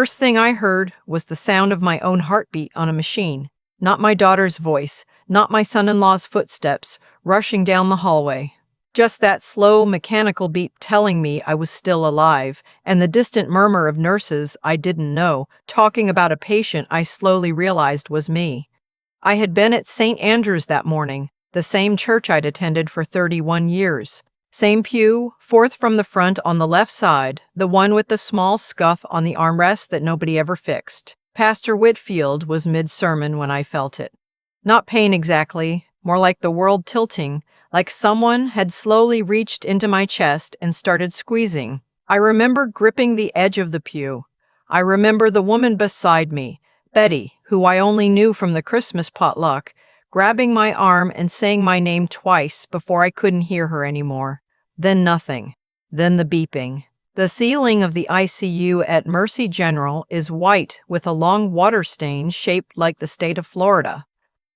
First thing I heard was the sound of my own heartbeat on a machine, not my daughter's voice, not my son-in-law's footsteps rushing down the hallway. Just that slow, mechanical beat telling me I was still alive, and the distant murmur of nurses I didn't know talking about a patient I slowly realized was me. I had been at St. Andrew's that morning, the same church I'd attended for 31 years. Same pew, fourth from the front on the left side, the one with the small scuff on the armrest that nobody ever fixed. Pastor Whitfield was mid-sermon when I felt it. Not pain exactly, more like the world tilting, like someone had slowly reached into my chest and started squeezing. I remember gripping the edge of the pew. I remember the woman beside me, Betty, who I only knew from the Christmas potluck, grabbing my arm and saying my name twice before I couldn't hear her anymore. Then nothing. Then the beeping. The ceiling of the ICU at Mercy General is white with a long water stain shaped like the state of Florida.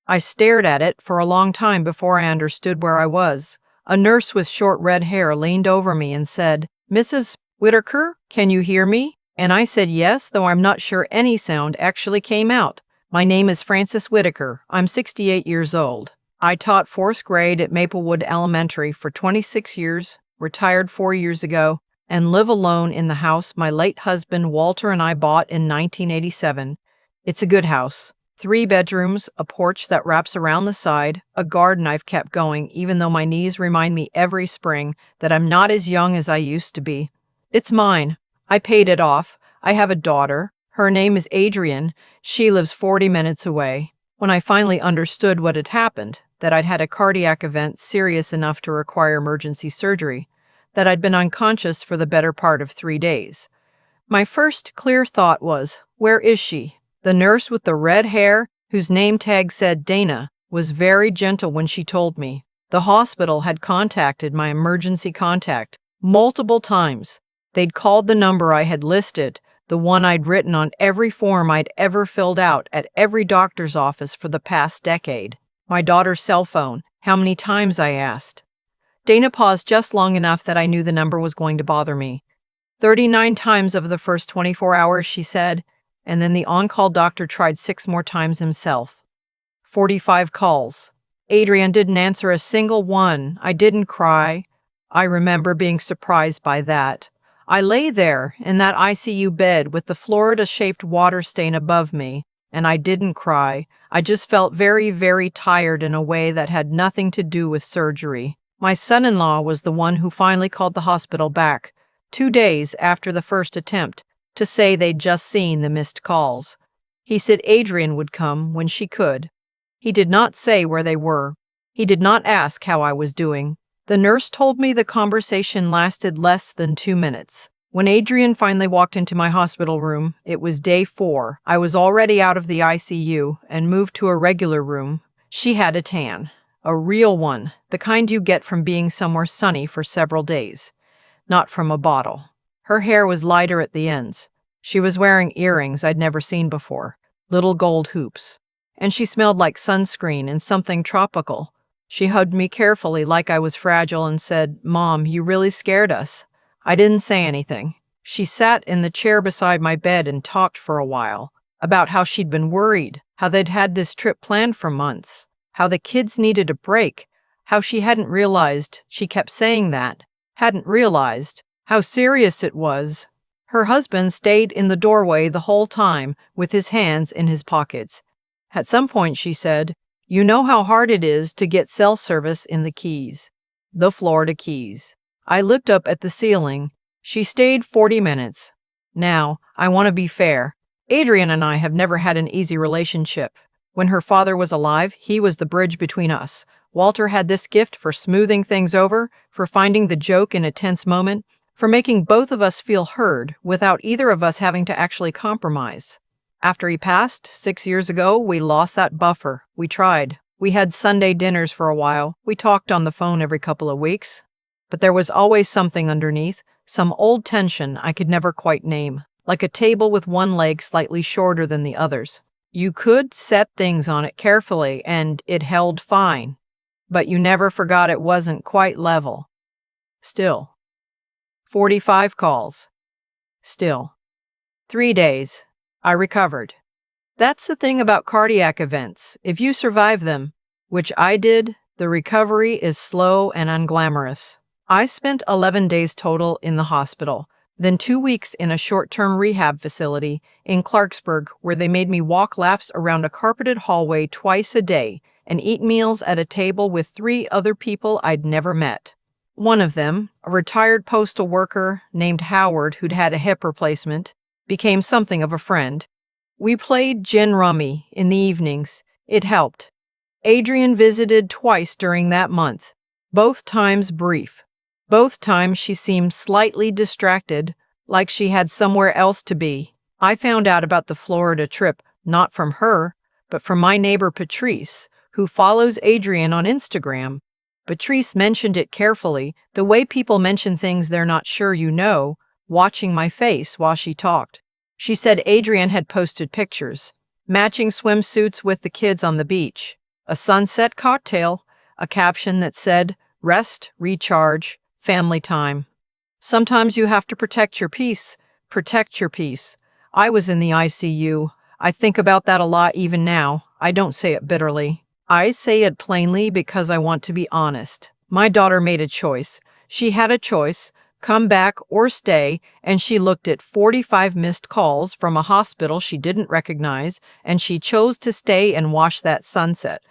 I stared at it for a long time before I understood where I was. A nurse with short red hair leaned over me and said, "Mrs. Whitaker, can you hear me?" And I said yes, though I'm not sure any sound actually came out. My name is Frances Whitaker. I'm 68 years old. I taught 4th grade at Maplewood Elementary for 26 years, retired 4 years ago, and live alone in the house my late husband Walter and I bought in 1987. It's a good house. 3 bedrooms, a porch that wraps around the side, a garden I've kept going even though my knees remind me every spring that I'm not as young as I used to be. It's mine. I paid it off. I have a daughter. Her name is Adrienne. She lives 40 minutes away. When I finally understood what had happened, that I'd had a cardiac event serious enough to require emergency surgery, that I'd been unconscious for the better part of 3 days, my first clear thought was, where is she? The nurse with the red hair, whose name tag said Dana, was very gentle when she told me. The hospital had contacted my emergency contact multiple times. They'd called the number I had listed, the one I'd written on every form I'd ever filled out at every doctor's office for the past decade. My daughter's cell phone. How many times, I asked. Dana paused just long enough that I knew the number was going to bother me. 39 times over the first 24 hours, she said, and then the on-call doctor tried 6 more times himself. 45 calls. Adrienne didn't answer a single one. I didn't cry. I remember being surprised by that. I lay there in that ICU bed with the Florida-shaped water stain above me, and I didn't cry. I just felt very, very tired in a way that had nothing to do with surgery. My son-in-law was the one who finally called the hospital back, 2 days after the first attempt, to say they'd just seen the missed calls. He said Adrienne would come when she could. He did not say where they were. He did not ask how I was doing. The nurse told me the conversation lasted less than 2 minutes. When Adrienne finally walked into my hospital room, it was day 4. I was already out of the ICU and moved to a regular room. She had a tan, a real one, the kind you get from being somewhere sunny for several days, not from a bottle. Her hair was lighter at the ends. She was wearing earrings I'd never seen before, little gold hoops. And she smelled like sunscreen and something tropical. She hugged me carefully like I was fragile and said, "Mom, you really scared us." I didn't say anything. She sat in the chair beside my bed and talked for a while about how she'd been worried, how they'd had this trip planned for months, how the kids needed a break, how she hadn't realized, she kept saying that, hadn't realized how serious it was. Her husband stayed in the doorway the whole time with his hands in his pockets. At some point, she said, "You know how hard it is to get cell service in the Keys, the Florida Keys." I looked up at the ceiling. She stayed 40 minutes. Now, I want to be fair. Adrienne and I have never had an easy relationship. When her father was alive, he was the bridge between us. Walter had this gift for smoothing things over, for finding the joke in a tense moment, for making both of us feel heard without either of us having to actually compromise. After he passed, 6 years ago, we lost that buffer. We tried. We had Sunday dinners for a while. We talked on the phone every couple of weeks. But there was always something underneath, some old tension I could never quite name, like a table with one leg slightly shorter than the others. You could set things on it carefully, and it held fine. But you never forgot it wasn't quite level. Still. 45 calls. Still. 3 days. I recovered. That's the thing about cardiac events. If you survive them, which I did, the recovery is slow and unglamorous. I spent 11 days total in the hospital, then 2 weeks in a short-term rehab facility in Clarksburg where they made me walk laps around a carpeted hallway twice a day and eat meals at a table with 3 other people I'd never met. One of them, a retired postal worker named Howard who'd had a hip replacement, became something of a friend. We played gin rummy in the evenings. It helped. Adrian visited twice during that month, both times brief. Both times she seemed slightly distracted, like she had somewhere else to be. I found out about the Florida trip not from her, but from my neighbor Patrice, who follows Adrian on Instagram. Patrice mentioned it carefully, the way people mention things they're not sure you know, watching my face while she talked. She said Adrian had posted pictures, matching swimsuits with the kids on the beach, a sunset cocktail, a caption that said, "Rest, recharge, family time." Sometimes you have to protect your peace. Protect your peace. I was in the ICU. I think about that a lot even now. I don't say it bitterly. I say it plainly because I want to be honest. My daughter made a choice. She had a choice, come back or stay, and she looked at 45 missed calls from a hospital she didn't recognize, and she chose to stay and watch that sunset.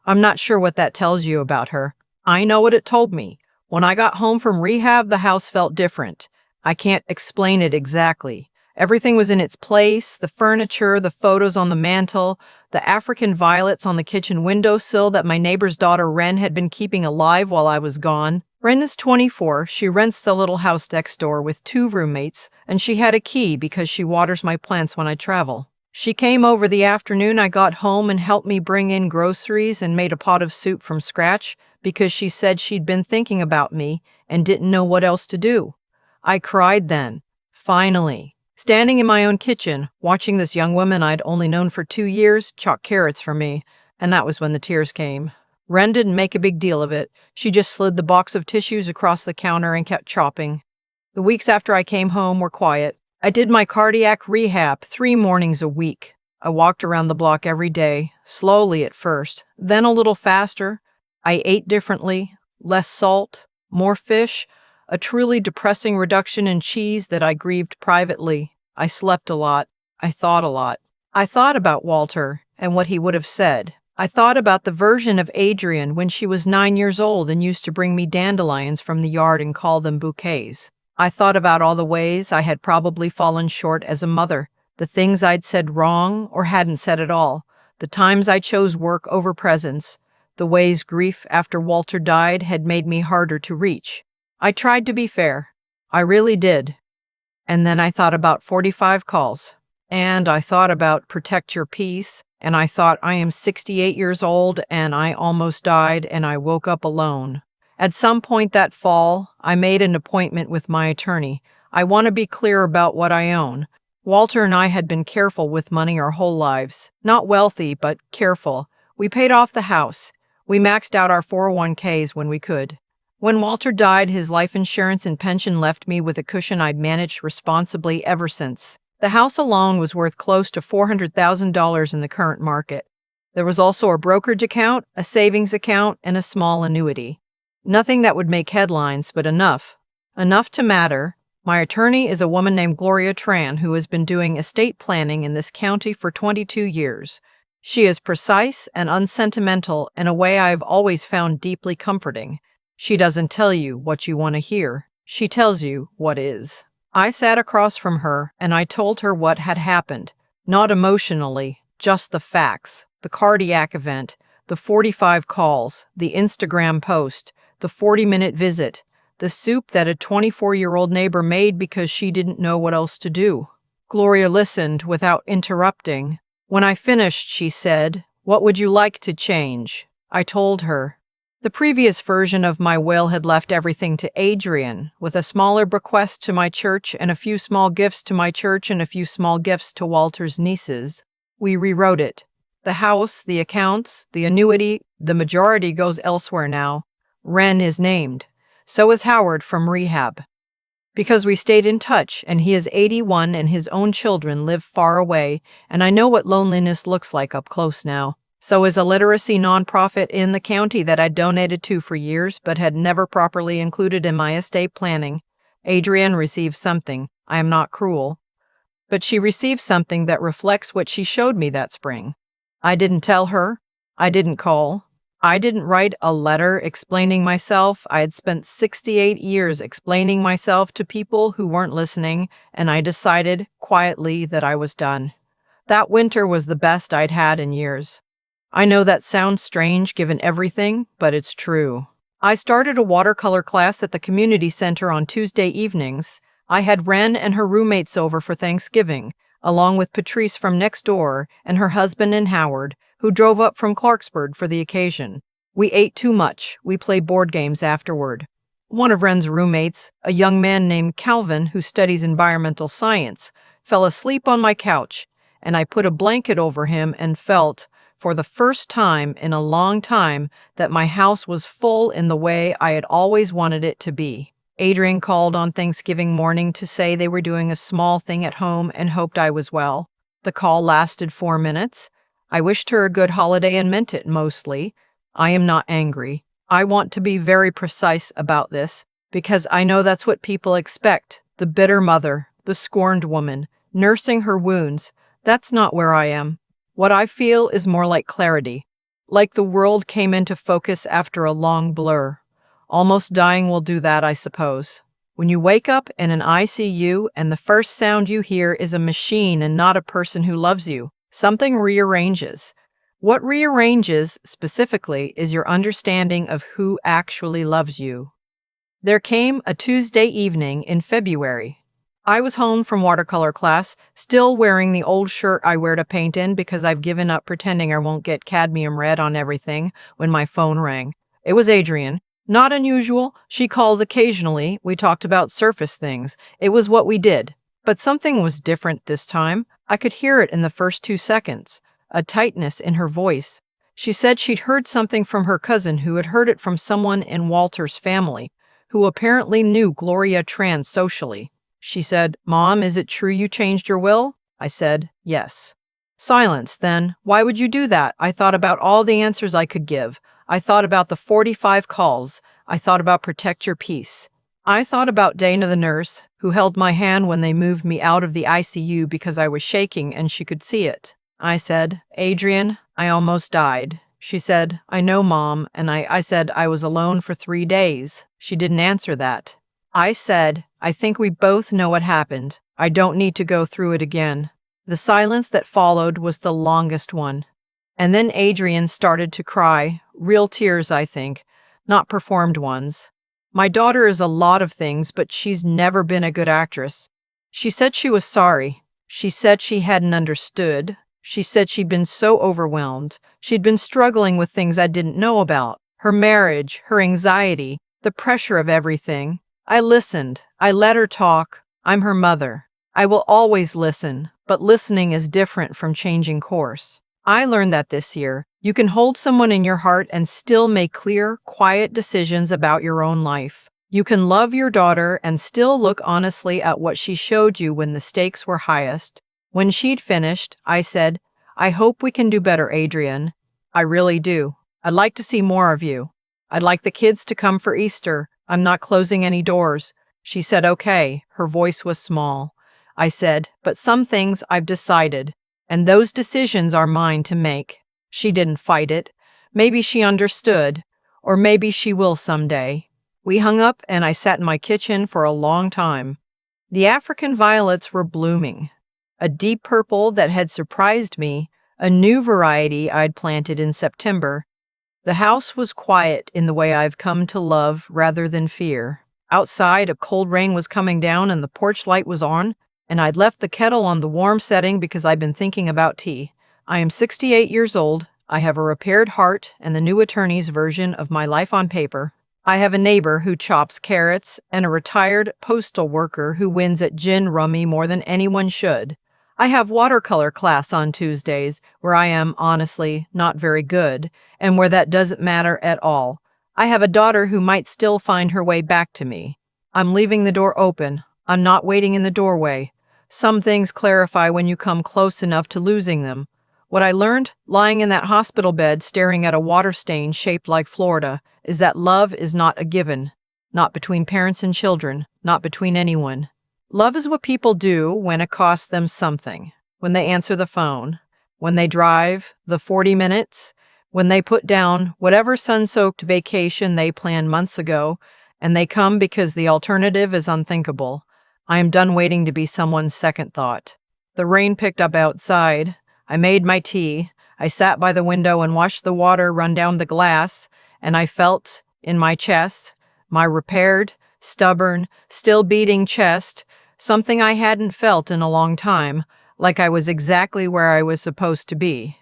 I'm not sure what that tells you about her. I know what it told me. When I got home from rehab, the house felt different. I can't explain it exactly. Everything was in its place, the furniture, the photos on the mantle, the African violets on the kitchen windowsill that my neighbor's daughter Ren had been keeping alive while I was gone. Ren is 24. She rents the little house next door with 2 roommates, and she had a key because she waters my plants when I travel. She came over the afternoon I got home and helped me bring in groceries and made a pot of soup from scratch because she said she'd been thinking about me and didn't know what else to do. I cried then, finally, standing in my own kitchen, watching this young woman I'd only known for 2 years chop carrots for me, and that was when the tears came. Ren didn't make a big deal of it. She just slid the box of tissues across the counter and kept chopping. The weeks after I came home were quiet. I did my cardiac rehab 3 mornings a week. I walked around the block every day, slowly at first, then a little faster. I ate differently, less salt, more fish, a truly depressing reduction in cheese that I grieved privately. I slept a lot. I thought a lot. I thought about Walter and what he would have said. I thought about the version of Adrian when she was 9 years old and used to bring me dandelions from the yard and call them bouquets. I thought about all the ways I had probably fallen short as a mother, the things I'd said wrong or hadn't said at all, the times I chose work over presence, the ways grief after Walter died had made me harder to reach. I tried to be fair. I really did. And then I thought about 45 calls. And I thought about protect your peace. And I thought I am 68 years old and I almost died and I woke up alone. At some point that fall, I made an appointment with my attorney. I want to be clear about what I own. Walter and I had been careful with money our whole lives. Not wealthy, but careful. We paid off the house. We maxed out our 401ks when we could. When Walter died, his life insurance and pension left me with a cushion I'd managed responsibly ever since. The house alone was worth close to $400,000 in the current market. There was also a brokerage account, a savings account, and a small annuity. Nothing that would make headlines, but enough. Enough to matter. My attorney is a woman named Gloria Tran who has been doing estate planning in this county for 22 years. She is precise and unsentimental in a way I've always found deeply comforting. She doesn't tell you what you want to hear. She tells you what is. I sat across from her and I told her what had happened. Not emotionally, just the facts. The cardiac event, the 45 calls, the Instagram post, the 40-minute visit, the soup that a 24-year-old neighbor made because she didn't know what else to do. Gloria listened without interrupting. When I finished, she said, "What would you like to change?" I told her. The previous version of my will had left everything to Adrian, with a smaller bequest to my church and a few small gifts to my church and a few small gifts to Walter's nieces. We rewrote it. The house, the accounts, the annuity, the majority goes elsewhere now. Ren is named. So is Howard from rehab. Because we stayed in touch, and he is 81 and his own children live far away, and I know what loneliness looks like up close now. So is a literacy nonprofit in the county that I donated to for years but had never properly included in my estate planning. Adrienne received something. I am not cruel. But she received something that reflects what she showed me that spring. I didn't tell her. I didn't call. I didn't write a letter explaining myself. I had spent 68 years explaining myself to people who weren't listening, and I decided quietly that I was done. That winter was the best I'd had in years. I know that sounds strange given everything, but it's true. I started a watercolor class at the community center on Tuesday evenings. I had Ren and her roommates over for Thanksgiving, along with Patrice from next door and her husband and Howard, who drove up from Clarksburg for the occasion. We ate too much. We played board games afterward. One of Ren's roommates, a young man named Calvin who studies environmental science, fell asleep on my couch, and I put a blanket over him and felt, for the first time in a long time, that my house was full in the way I had always wanted it to be. Adrienne called on Thanksgiving morning to say they were doing a small thing at home and hoped I was well. The call lasted 4 minutes. I wished her a good holiday and meant it mostly. I am not angry. I want to be very precise about this because I know that's what people expect. The bitter mother, the scorned woman, nursing her wounds. That's not where I am. What I feel is more like clarity, like the world came into focus after a long blur. Almost dying will do that, I suppose. When you wake up in an ICU and the first sound you hear is a machine and not a person who loves you, something rearranges. What rearranges, specifically, is your understanding of who actually loves you. There came a Tuesday evening in February. I was home from watercolor class, still wearing the old shirt I wear to paint in because I've given up pretending I won't get cadmium red on everything, when my phone rang. It was Adrienne. Not unusual. She called occasionally. We talked about surface things. It was what we did. But something was different this time. I could hear it in the first 2 seconds. A tightness in her voice. She said she'd heard something from her cousin who had heard it from someone in Walter's family, who apparently knew Gloria Tran socially. She said, "Mom, is it true you changed your will?" I said, "Yes." Silence, then. Why would you do that? I thought about all the answers I could give. I thought about the 45 calls. I thought about protect your peace. I thought about Dana the nurse, who held my hand when they moved me out of the ICU because I was shaking and she could see it. I said, "Adrienne, I almost died." She said, "I know, Mom," and I said I was alone for 3 days. She didn't answer that. I said, "I think we both know what happened. I don't need to go through it again." The silence that followed was the longest one. And then Adrienne started to cry, real tears, I think, not performed ones. My daughter is a lot of things, but she's never been a good actress. She said she was sorry. She said she hadn't understood. She said she'd been so overwhelmed. She'd been struggling with things I didn't know about. Her marriage, her anxiety, the pressure of everything. I listened. I let her talk. I'm her mother. I will always listen, but listening is different from changing course. I learned that this year. You can hold someone in your heart and still make clear, quiet decisions about your own life. You can love your daughter and still look honestly at what she showed you when the stakes were highest. When she'd finished, I said, "I hope we can do better, Adrienne. I really do. I'd like to see more of you. I'd like the kids to come for Easter. I'm not closing any doors." She said, "Okay." Her voice was small. I said, "But some things I've decided, and those decisions are mine to make." She didn't fight it. Maybe she understood, or maybe she will someday. We hung up and I sat in my kitchen for a long time. The African violets were blooming. A deep purple that had surprised me, a new variety I'd planted in September. The house was quiet in the way I've come to love rather than fear. Outside, a cold rain was coming down and the porch light was on, and I'd left the kettle on the warm setting because I'd been thinking about tea. I am 68 years old. I have a repaired heart and the new attorney's version of my life on paper. I have a neighbor who chops carrots and a retired postal worker who wins at gin rummy more than anyone should. I have watercolor class on Tuesdays, where I am, honestly, not very good, and where that doesn't matter at all. I have a daughter who might still find her way back to me. I'm leaving the door open. I'm not waiting in the doorway. Some things clarify when you come close enough to losing them. What I learned, lying in that hospital bed staring at a water stain shaped like Florida, is that love is not a given. Not between parents and children, not between anyone. Love is what people do when it costs them something. When they answer the phone, when they drive the 40 minutes, when they put down whatever sun-soaked vacation they planned months ago, and they come because the alternative is unthinkable. I am done waiting to be someone's second thought. The rain picked up outside. I made my tea. I sat by the window and watched the water run down the glass, and I felt in my chest, my repaired, stubborn, still beating chest, something I hadn't felt in a long time, like I was exactly where I was supposed to be.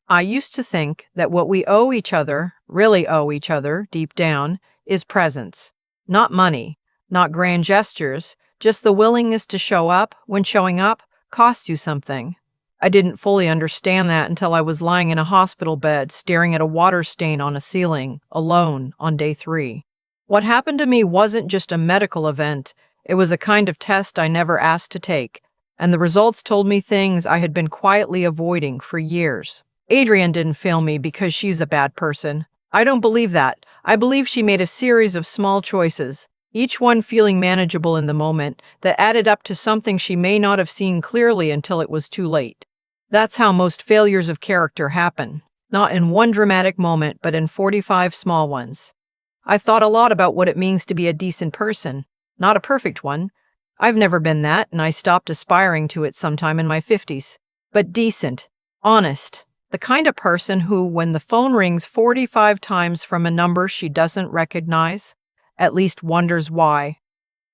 I used to think that what we owe each other, really owe each other, deep down, is presence. Not money, not grand gestures, just the willingness to show up when showing up costs you something. I didn't fully understand that until I was lying in a hospital bed, staring at a water stain on a ceiling, alone, on day 3. What happened to me wasn't just a medical event, it was a kind of test I never asked to take, and the results told me things I had been quietly avoiding for years. Adrienne didn't fail me because she's a bad person. I don't believe that. I believe she made a series of small choices, each one feeling manageable in the moment, that added up to something she may not have seen clearly until it was too late. That's how most failures of character happen. Not in one dramatic moment, but in 45 small ones. I thought a lot about what it means to be a decent person, not a perfect one. I've never been that, and I stopped aspiring to it sometime in my 50s. But decent, honest, the kind of person who, when the phone rings 45 times from a number she doesn't recognize, at least wonders why.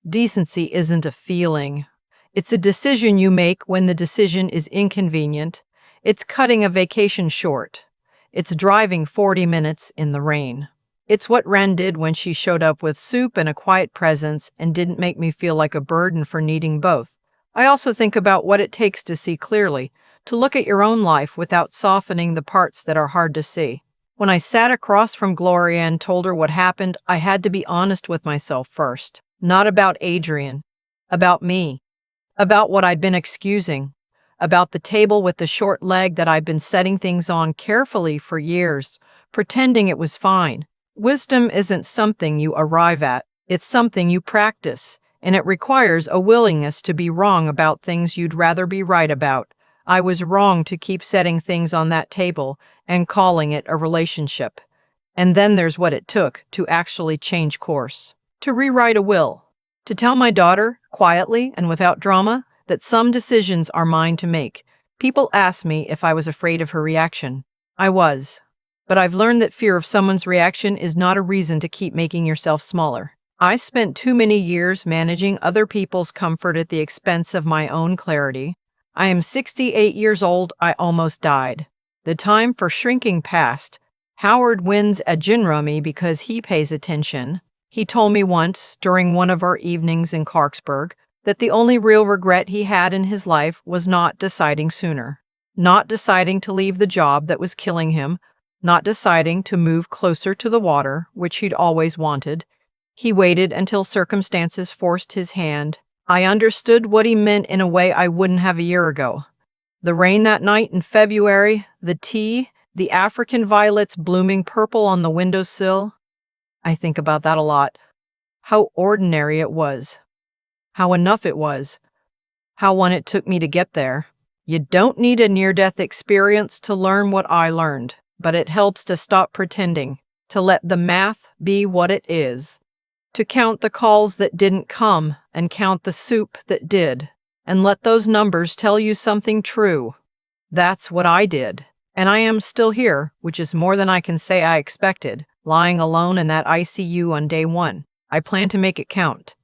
Decency isn't a feeling. It's a decision you make when the decision is inconvenient. It's cutting a vacation short. It's driving 40 minutes in the rain. It's what Ren did when she showed up with soup and a quiet presence and didn't make me feel like a burden for needing both. I also think about what it takes to see clearly, to look at your own life without softening the parts that are hard to see. When I sat across from Gloria and told her what happened, I had to be honest with myself first. Not about Adrienne. About me. About what I'd been excusing. About the table with the short leg that I'd been setting things on carefully for years, pretending it was fine. Wisdom isn't something you arrive at, it's something you practice, and it requires a willingness to be wrong about things you'd rather be right about. I was wrong to keep setting things on that table and calling it a relationship. And then there's what it took to actually change course. To rewrite a will. To tell my daughter, quietly and without drama, that some decisions are mine to make. People asked me if I was afraid of her reaction. I was. But I've learned that fear of someone's reaction is not a reason to keep making yourself smaller. I spent too many years managing other people's comfort at the expense of my own clarity. I am 68 years old. I almost died. The time for shrinking passed. Howard wins at gin rummy because he pays attention. He told me once, during one of our evenings in Clarksburg, that the only real regret he had in his life was not deciding sooner. Not deciding to leave the job that was killing him. Not deciding to move closer to the water, which he'd always wanted. He waited until circumstances forced his hand. I understood what he meant in a way I wouldn't have a year ago. The rain that night in February, the tea, the African violets blooming purple on the windowsill. I think about that a lot. How ordinary it was. How enough it was. How long it took me to get there. You don't need a near-death experience to learn what I learned, but it helps to stop pretending, to let the math be what it is, to count the calls that didn't come and count the soup that did, and let those numbers tell you something true. That's what I did, and I am still here, which is more than I can say I expected, lying alone in that ICU on day 1. I plan to make it count.